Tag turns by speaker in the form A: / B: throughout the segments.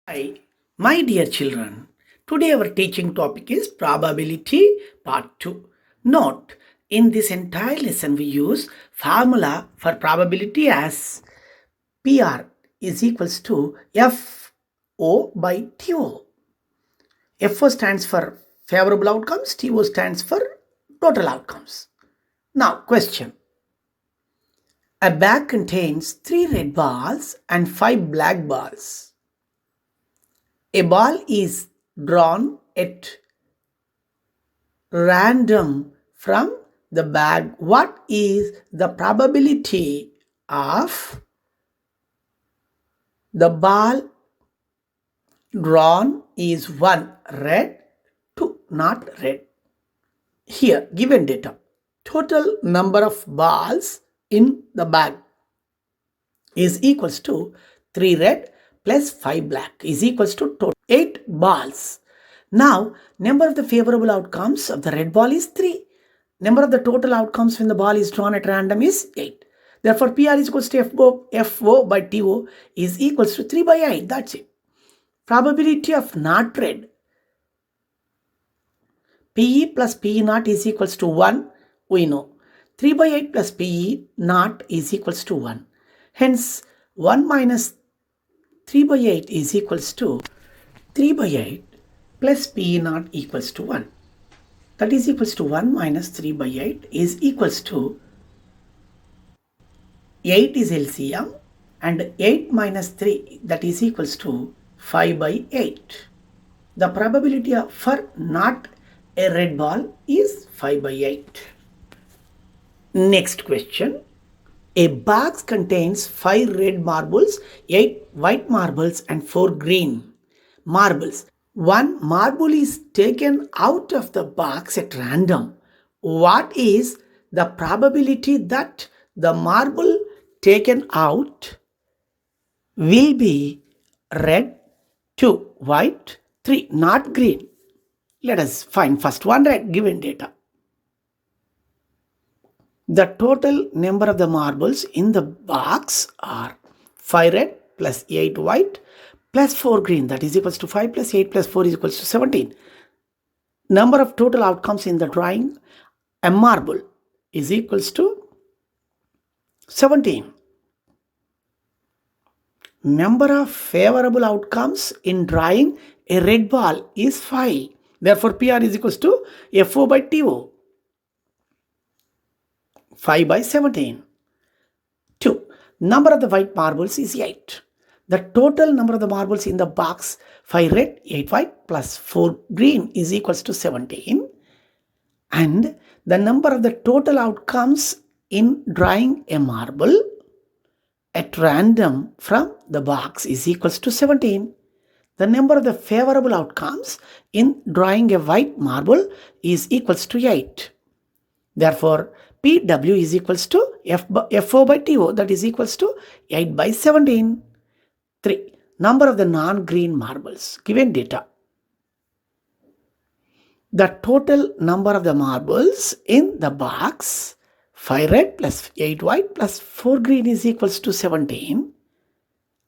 A: Hi, my dear children. Today our teaching topic is probability part 2. Note, in this entire lesson we use formula for probability as PR is equals to FO by TO. FO stands for favorable outcomes, TO stands for total outcomes. Now, question. A bag contains 3 red balls and 5 black balls. A ball is drawn at random from the bag. What is the probability of the ball drawn is 1 red, 2 not red? Here given data. Total number of balls in the bag is equals to 3 red plus 5 black is equals to total 8 balls. Now, number of the favorable outcomes of the red ball is 3. Number of the total outcomes when the ball is drawn at random is 8. Therefore, PR is equals to FO by TO is equals to 3 by 8. That's it. Probability of not red. PE plus PE not is equals to 1. We know. 3 by 8 plus PE not is equals to 1. Hence, 1 minus 3 by 8 is equals to 3 by 8 plus PE not equals to 1. That is equals to 1 minus 3 by 8 is equals to 8 is LCM and 8 minus 3 that is equals to 5 by 8. The probability for not a red ball is 5 by 8. Next question. A box contains 5 red marbles, 8 white marbles and 4 green marbles. One marble is taken out of the box at random. What is the probability that the marble taken out will be red, 2 white, 3 not green? Let us find first one red given data. The total number of the marbles in the box are 5 red plus 8 white plus 4 green, that is equals to 5 plus 8 plus 4 is equals to 17. Number of total outcomes in the drawing a marble is equals to 17. Number of favorable outcomes in drawing a red ball is 5. Therefore, PR is equals to FO by TO. 5 by 17. 2. Number of the white marbles is 8. The total number of the marbles in the box 5 red, 8 white plus 4 green is equals to 17. And the number of the total outcomes in drawing a marble at random from the box is equals to 17. The number of the favorable outcomes in drawing a white marble is equals to 8. Therefore, PW is equals to FO by TO, that is equals to 8 by 17. 3. Number of the non-green marbles. Given data. The total number of the marbles in the box 5 red plus 8 white plus 4 green is equals to 17.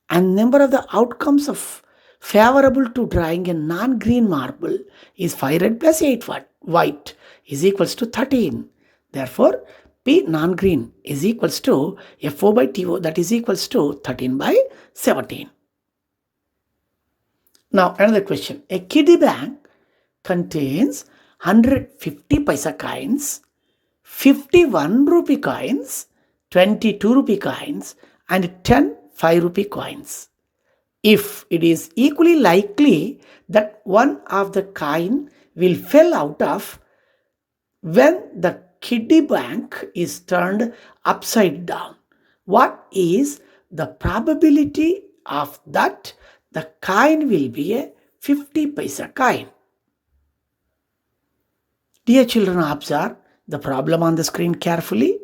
A: And number of the outcomes of favorable to drawing a non-green marble is 5 red plus 8 white is equals to 13. Therefore, P non-green is equals to FO by TO, that is equals to 13 by 17. Now, another question. A kiddie bank contains 150 paisa coins, 51 rupee coins, 22 rupee coins, and 10 5 rupee coins. If it is equally likely that one of the coin will fall out of when the kiddie bank is turned upside down, what is the probability of that the coin will be a 50 paisa coin? Dear children, observe the problem on the screen carefully.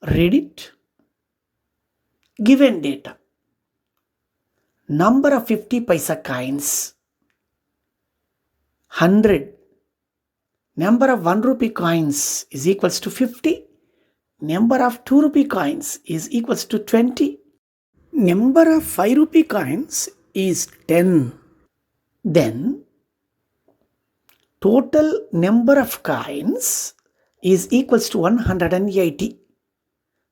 A: Read it. Given data. Number of 50 paisa coins 100. Number of 1 rupee coins is equals to 50. Number of 2 rupee coins is equals to 20. Number of 5 rupee coins is 10. Then total number of coins is equals to 180.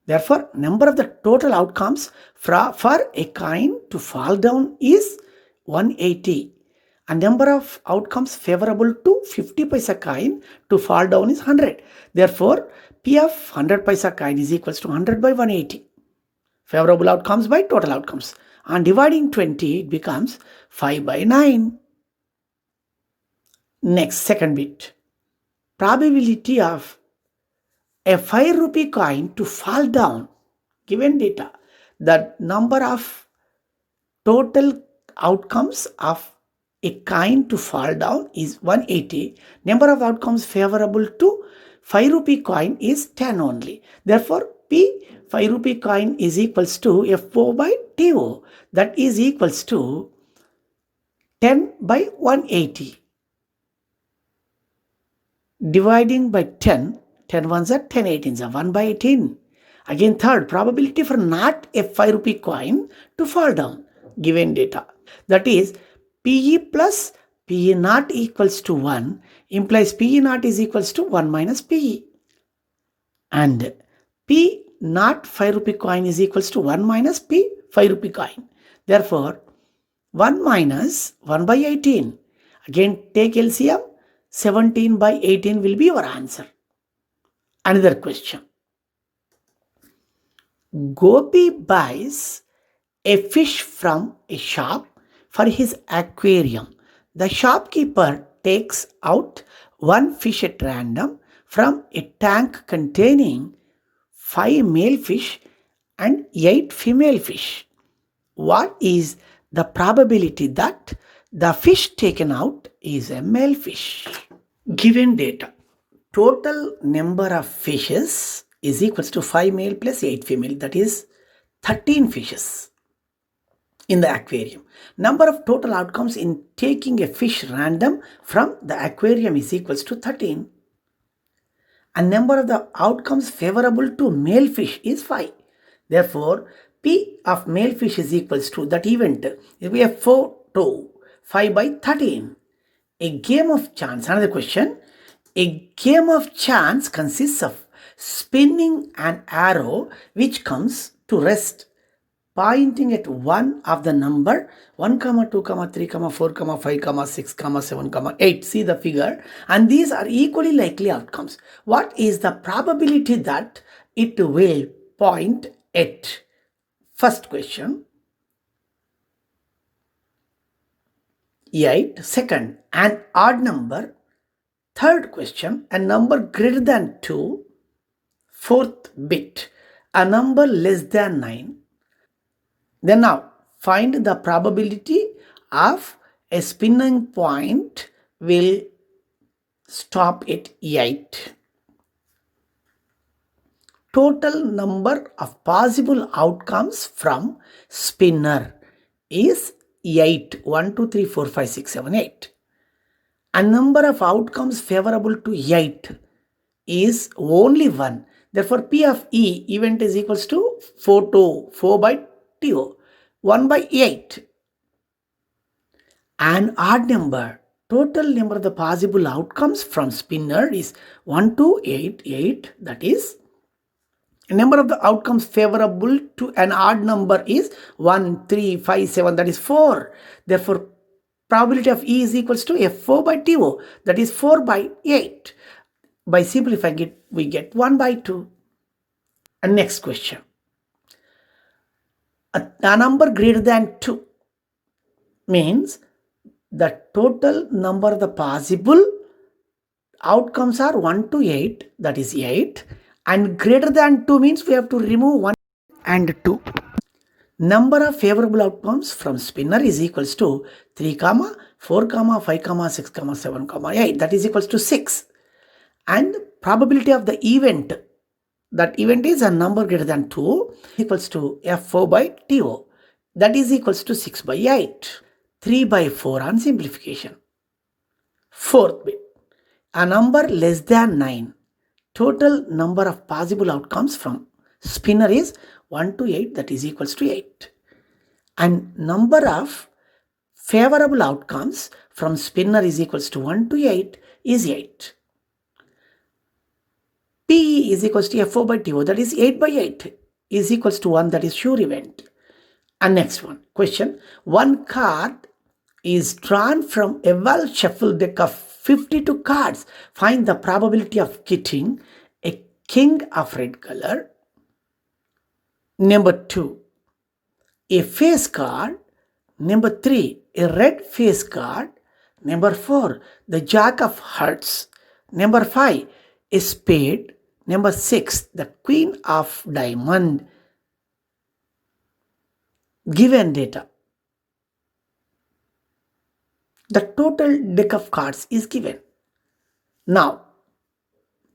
A: Therefore, number of the total outcomes for a coin to fall down is 180. And number of outcomes favorable to 50 paisa coin to fall down is 100. Therefore, P of 100 paisa coin is equals to 100 by 180. Favorable outcomes by total outcomes. On dividing 20, it becomes 5 by 9. Next, second bit. Probability of a 5 rupee coin to fall down. Given data, the number of total outcomes of a coin to fall down is 180. Number of outcomes favorable to 5 rupee coin is 10 only. Therefore, P 5 rupee coin is equals to FO by TO. That is equals to 10 by 180. Dividing by 10, 10 ones are 10 18s are 1 by 18. Again, third, probability for not a 5 rupee coin to fall down. Given data. That is, PE plus PE not equals to 1 implies PE not is equals to 1 minus PE. And P not 5 rupee coin is equals to 1 minus P 5 rupee coin. Therefore, 1 minus 1 by 18. Again, take LCM. 17 by 18 will be your answer. Another question. Gopi buys a fish from a shop for his aquarium. The shopkeeper takes out one fish at random from a tank containing 5 male fish and 8 female fish. What is the probability that the fish taken out is a male fish? Given data, total number of fishes is equals to 5 male plus 8 female, that is 13 fishes in the aquarium. Number of total outcomes in taking a fish random from the aquarium is equals to 13. And number of the outcomes favorable to male fish is 5. Therefore, P of male fish is equals to that event. It will be a 4 to 5 by 13. A game of chance. Another question. A game of chance consists of spinning an arrow which comes to rest pointing at one of the number 1, 2, 3, 4, 5, 6, 7, 8. See the figure. And these are equally likely outcomes. What is the probability that it will point at? First question, 8. Second, an odd number. Third question, a number greater than 2. Fourth bit, a number less than 9. Then now, find the probability of a spinning point will stop at 8. Total number of possible outcomes from spinner is 8. 1, 2, 3, 4, 5, 6, 7, 8. A number of outcomes favorable to 8 is only 1. Therefore, P of E event is equals to 4 to 4 by 2, 1 by 8. An odd number, total number of the possible outcomes from spinner is 1 to 8, 8. That is, a number of the outcomes favorable to an odd number is 1, 3, 5, 7. That is 4. Therefore, probability of E is equals to F4 by TO. That is 4 by 8. By simplifying it, we get 1 by 2. And next question. A number greater than 2 means the total number of the possible outcomes are 1 to 8, that is 8. And greater than 2 means we have to remove 1 and 2. Number of favorable outcomes from spinner is equals to 3, 4, 5, 6, 7, 8. That is equals to 6. And probability of the event, that event is a number greater than 2, equals to F4 by TO. That is equals to 6 by 8. 3 by 4 on simplification. Fourth bit, a number less than 9. Total number of possible outcomes from spinner is 1 to 8, that is equals to 8. And number of favorable outcomes from spinner is equals to 1 to 8 is 8. PE is equals to FO by TO, that is 8 by 8 is equals to 1, that is sure event. And next one, question, one card is drawn from a well shuffled deck of 52 cards. Find the probability of getting a king of red color. Number 2, a face card. Number 3, a red face card. Number 4, the jack of hearts. Number 5, a spade. Number 6, the queen of diamond. Given data. The total deck of cards is given. Now,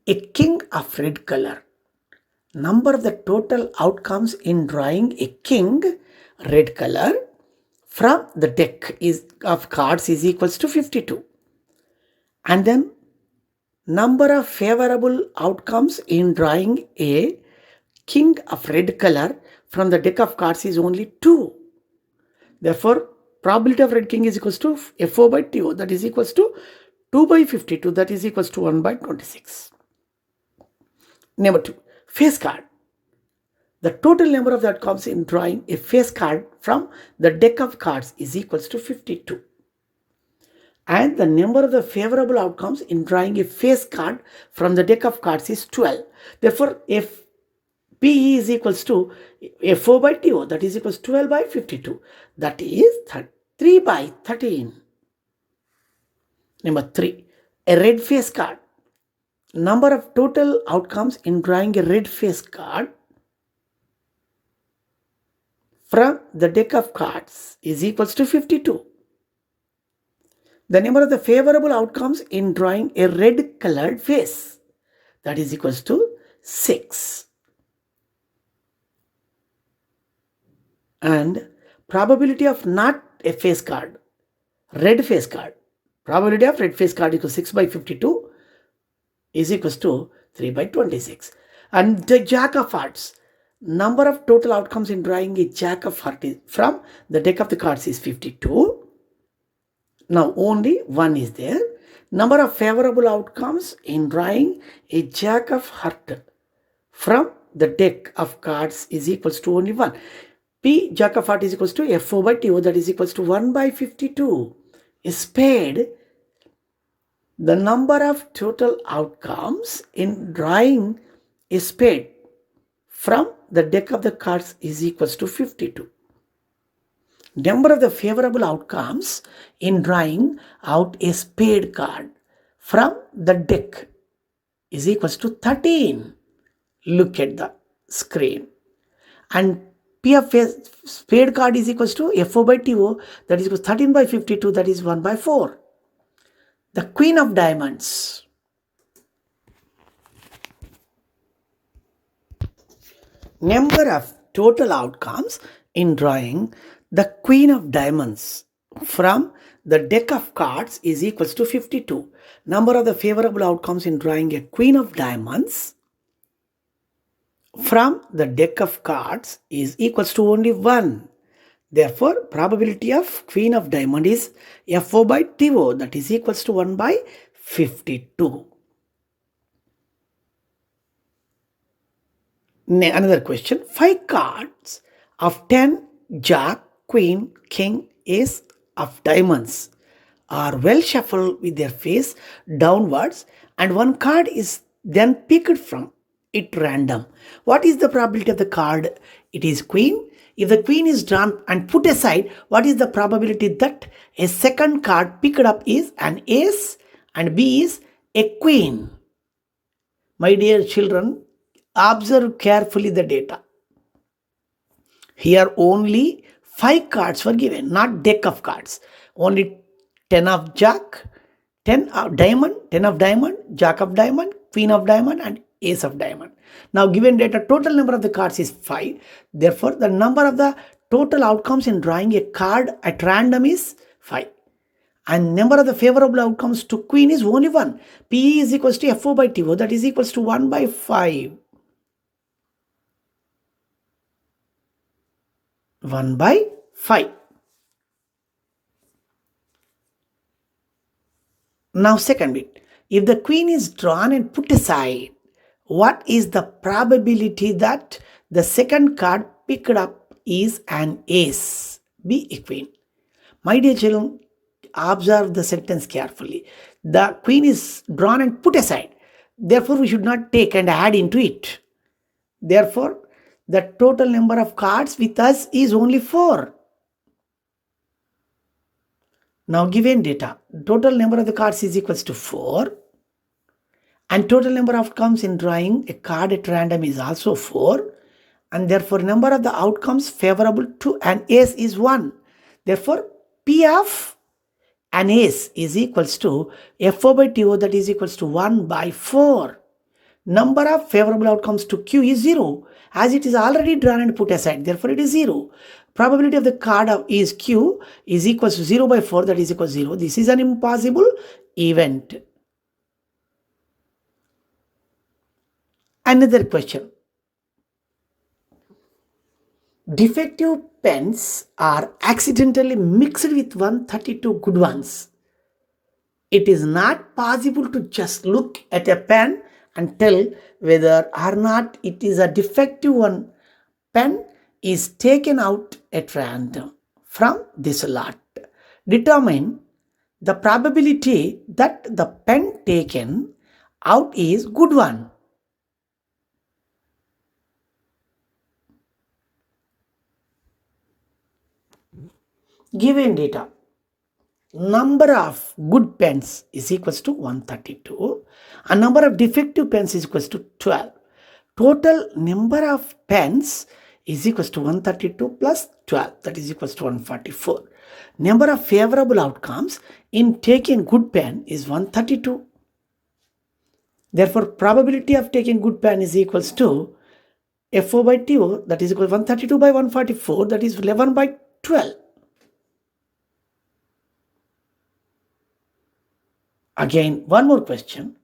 A: a king of red color. Number of the total outcomes in drawing a king red color from the deck of cards is equals to 52. And then number of favorable outcomes in drawing a king of red color from the deck of cards is only 2. Therefore, probability of red king is equals to FO by TO, that is equals to 2 by 52, that is equals to 1 by 26. Number 2, face card. The total number of the outcomes in drawing a face card from the deck of cards is equals to 52. And the number of the favorable outcomes in drawing a face card from the deck of cards is 12. Therefore, if PE is equals to FO by TO, that is equals to 12 by 52. That is 3 by 13. Number 3, a red face card. Number of total outcomes in drawing a red face card from the deck of cards is equals to 52. The number of the favorable outcomes in drawing a red colored face, that is equals to 6. And probability of not a face card, red face card, probability of red face card equals 6 by 52 is equals to 3 by 26. And the jack of hearts, number of total outcomes in drawing a jack of hearts from the deck of the cards is 52. Now only 1 is there. Number of favorable outcomes in drawing a jack of hearts from the deck of cards is equals to only 1. P jack of heart is equals to FO by TO, that is equals to 1 by 52. A spade, the number of total outcomes in drawing a spade from the deck of the cards is equals to 52. Number of the favorable outcomes in drawing out a spade card from the deck is equals to 13. Look at the screen. And P of spade card is equals to FO by TO, that is equals to 13 by 52, that is 1 by 4. The queen of diamonds. Number of total outcomes in drawing the queen of diamonds from the deck of cards is equals to 52. Number of the favorable outcomes in drawing a queen of diamonds from the deck of cards is equals to only 1. Therefore, probability of queen of diamond is FO by TO, that is equals to 1 by 52. Another question, 5 cards of 10 jack, queen, king, ace of diamonds are well shuffled with their face downwards and one card is then picked from it random. What is the probability of the card? It is queen. If the queen is drawn and put aside, what is the probability that a second card picked up is an ace and B is a queen? My dear children, observe carefully the data. Here only 5 cards were given, not deck of cards. Only 10 of jack, 10 of diamond, 10 of diamond, jack of diamond, queen of diamond and ace of diamond. Now given data, total number of the cards is 5. Therefore, the number of the total outcomes in drawing a card at random is 5. And number of the favorable outcomes to queen is only 1. P is equals to FO by TO, that is equals to 1 by 5. 1 by 5. Now second bit, if the queen is drawn and put aside, what is the probability that the second card picked up is an ace? Be a queen. My dear children, observe the sentence carefully. The queen is drawn and put aside. Therefore, we should not take and add into it. Therefore, the total number of cards with us is only 4. Now given data, total number of the cards is equals to 4, and total number of outcomes in drawing a card at random is also 4, and therefore number of the outcomes favorable to an ace is 1. Therefore, P of an ace is equals to FO by TO, that is equals to 1 by 4. Number of favorable outcomes to Q is 0, as it is already drawn and put aside, therefore it is 0. Probability of the card is Q is equals to 0 by 4, that is equals to 0. This is an impossible event. Another question. Defective pens are accidentally mixed with 132 good ones. It is not possible to just look at a pen and tell whether or not it is a defective one. Pen is taken out at random from this lot. Determine the probability that the pen taken out is good one. Given data, number of good pens is equals to 132 and number of defective pens is equals to 12. Total number of pens is equals to 132 plus 12, that is equals to 144. Number of favorable outcomes in taking good pen is 132. Therefore, probability of taking good pen is equals to FO by TO, that is equal to 132 by 144, that is 11 by 12. Again, one more question.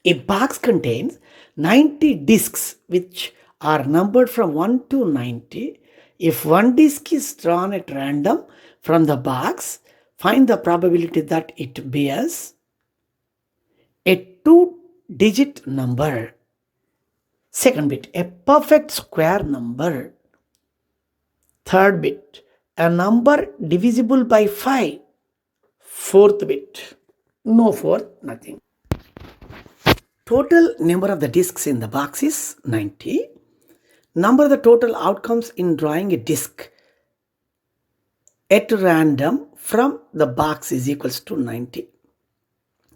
A: A box contains 90 discs which are numbered from 1 to 90. If one disc is drawn at random from the box, find the probability that it bears a 2-digit number. Second bit, a perfect square number. Third bit, a number divisible by 5. Fourth bit, no fourth, nothing. Total number of the discs in the box is 90. Number of the total outcomes in drawing a disc at random from the box is equals to 90.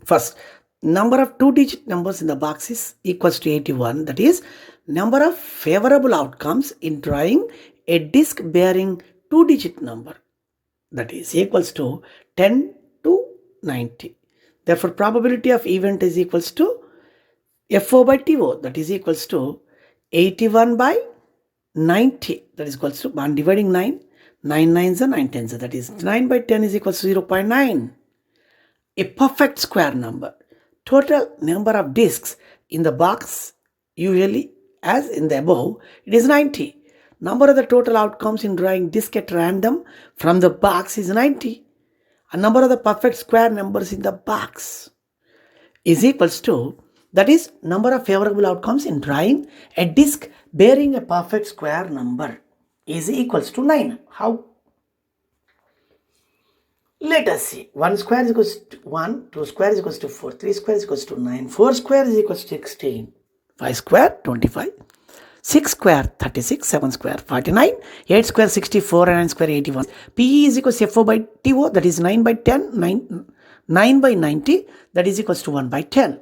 A: First, number of 2-digit numbers in the box is equals to 81. That is, number of favorable outcomes in drawing a disc bearing 2-digit number, that is equals to 10 to 90. Therefore, probability of event is equals to FO by TO, that is equals to 81 by 90, that is equals to 1 dividing 9, 9 9s are 9 10s, that is 9 by 10 is equals to 0.9. A perfect square number. Total number of discs in the box, usually as in the above, it is 90. Number of the total outcomes in drawing disc at random from the box is 90. A number of the perfect square numbers in the box is equals to, that is, number of favorable outcomes in drawing a disc bearing a perfect square number is equals to 9. How? Let us see. 1 square is equals to 1, 2 square is equals to 4, 3 square is equals to 9, 4 square is equals to 16, 5 square 25, 6 square 36, 7 square 49, 8 square 64, and 9 square 81. PE is equals to FO by TO, that is 9 by 10, 9 by 90, that is equals to 1 by 10.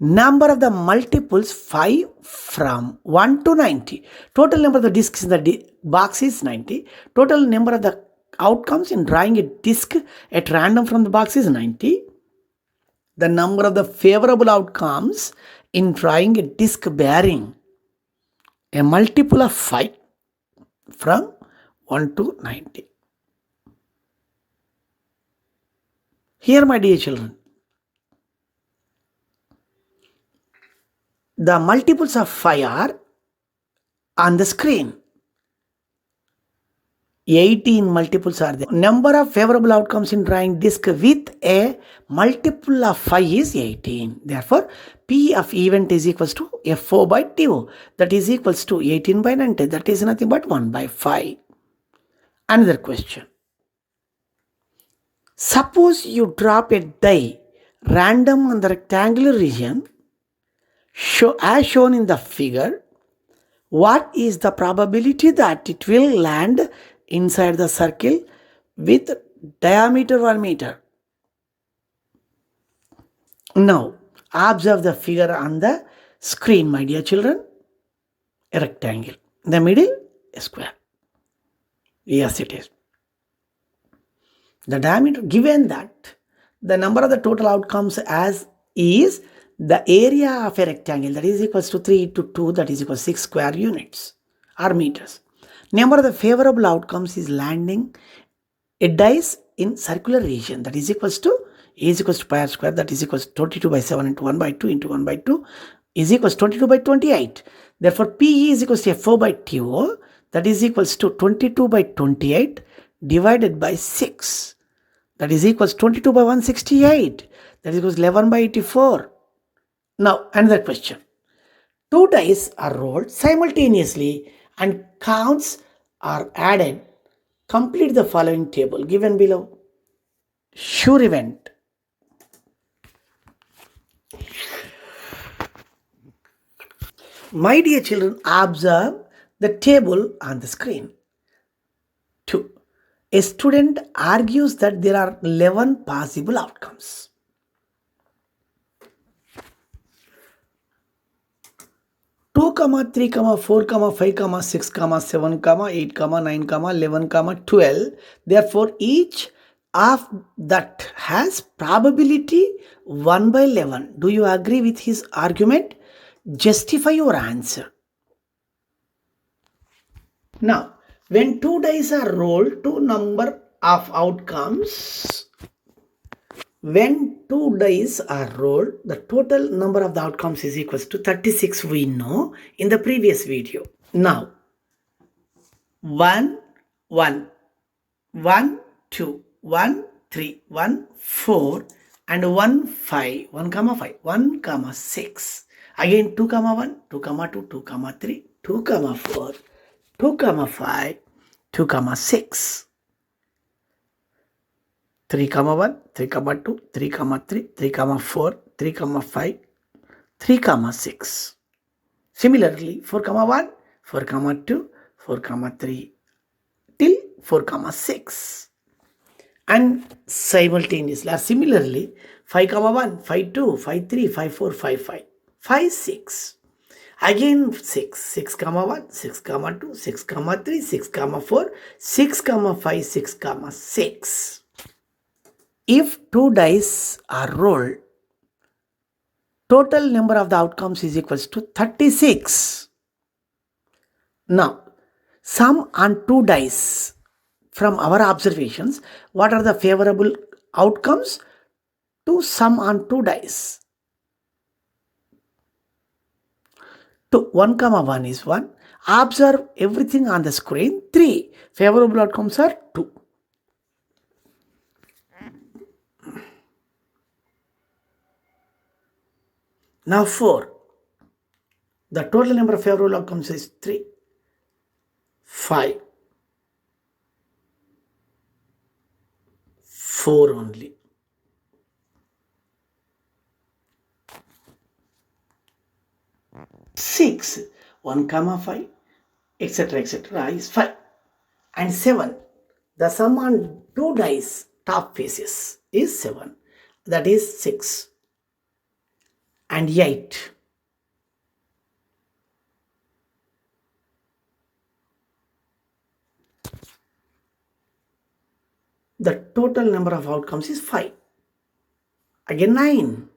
A: Number of the multiples 5 from 1 to 90. Total number of the discs in the box is 90. Total number of the outcomes in drawing a disc at random from the box is 90. The number of the favorable outcomes in drawing a disc bearing a multiple of 5 from 1 to 90. Here, my dear children, the multiples of 5 are on the screen. 18 multiples are there. Number of favorable outcomes in drawing disk with a multiple of 5 is 18. Therefore, P of event is equals to FO by TO. That is equals to 18 by 90. That is nothing but 1 by 5. Another question. Suppose you drop a die random on the rectangular region as shown in the figure. What is the probability that it will land inside the circle with diameter 1 meter? Now, observe the figure on the screen, my dear children. A rectangle. In the middle, a square. Yes, it is. The diameter, given that the number of the total outcomes as is the area of a rectangle, that is equals to 3 into 2, that is equals to 6 square units or meters. Number of the favorable outcomes is landing a dice in circular region, that is equals to A is equals to pi r square, that is equals to 22 by 7 into 1 by 2 into 1 by 2 is equals to 22 by 28. Therefore, PE is equals to FO by TO, that is equals to 22 by 28 divided by 6. That is equals to 22 by 168. That is equals to 11 by 84. Now, another question. 2 dice are rolled simultaneously and counts are added. Complete the following table given below. Sure event. My dear children, observe the table on the screen. 2. A student argues that there are 11 possible outcomes. 2, 3, 4, 5, 6, 7, 8, 9, 11, 12. Therefore, each of that has probability 1 by 11. Do you agree with his argument? Justify your answer. Now, when 2 dice are rolled, 2 number of outcomes. When 2 dice are rolled, the total number of the outcomes is equals to 36, we know in the previous video. Now, 1, 1, 1, 2, 1, 3, 1, 4 and 1, 5, 1, 5, 1, 6. Again 2, 1, 2, 2, 2, 3, 2, 4, 2, 5, 2, 6. 3, 1, 3, 2, 3, 3, 3, 4, 3, 5, 3, 6. Similarly, 4, 1, 4, 2, 4, 3 till 4, 6. And simultaneously, or similarly, 5, 1, 5, 2, 5, 3, 5, 4, 5, 5, 5, 6. Again 6, 6, 1, 6, 2, 6, 3, 6, 4, 6, 5, 6, 6. If 2 dice are rolled, total number of the outcomes is equals to 36. Now, sum on 2 dice. From our observations, what are the favorable outcomes to sum on 2 dice? 1, 1 is 1. Observe everything on the screen. 3. Favorable outcomes are 2. Now 4. The total number of favorable outcomes is 3. 5. 4 only. 6. 1, 5, etc. is 5. And 7. The sum on 2 dice top faces is 7. That is 6. And 8. The total number of outcomes is 5. Again 9.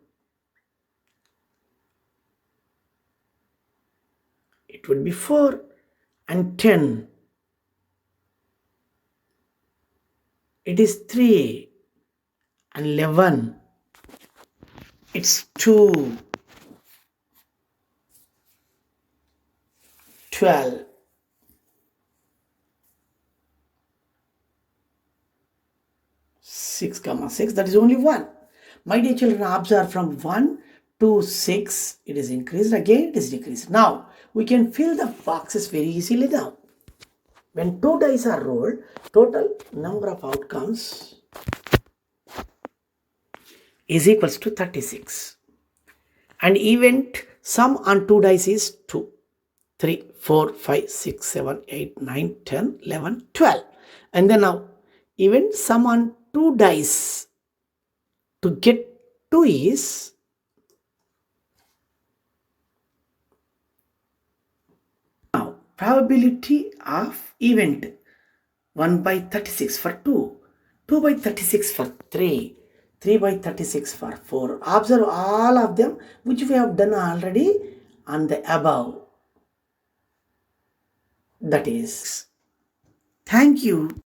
A: It would be 4 and 10. It is 3 and 11. It's 2, 12, 6 comma 6, that is only 1. My dear children, observe from 1 to 6, it is increased, again it is decreased. Now, we can fill the boxes very easily now. When 2 dice are rolled, total number of outcomes is equals to 36. And event sum on 2 dice is 2, 3, 4, 5, 6, 7, 8, 9, 10, 11, 12. And then now, event sum on 2 dice to get 2 is now probability of event 1 by 36 for 2, 2 by 36 for 3, 3 by 36 for 4. Observe all of them which we have done already on the above. That is, thank you.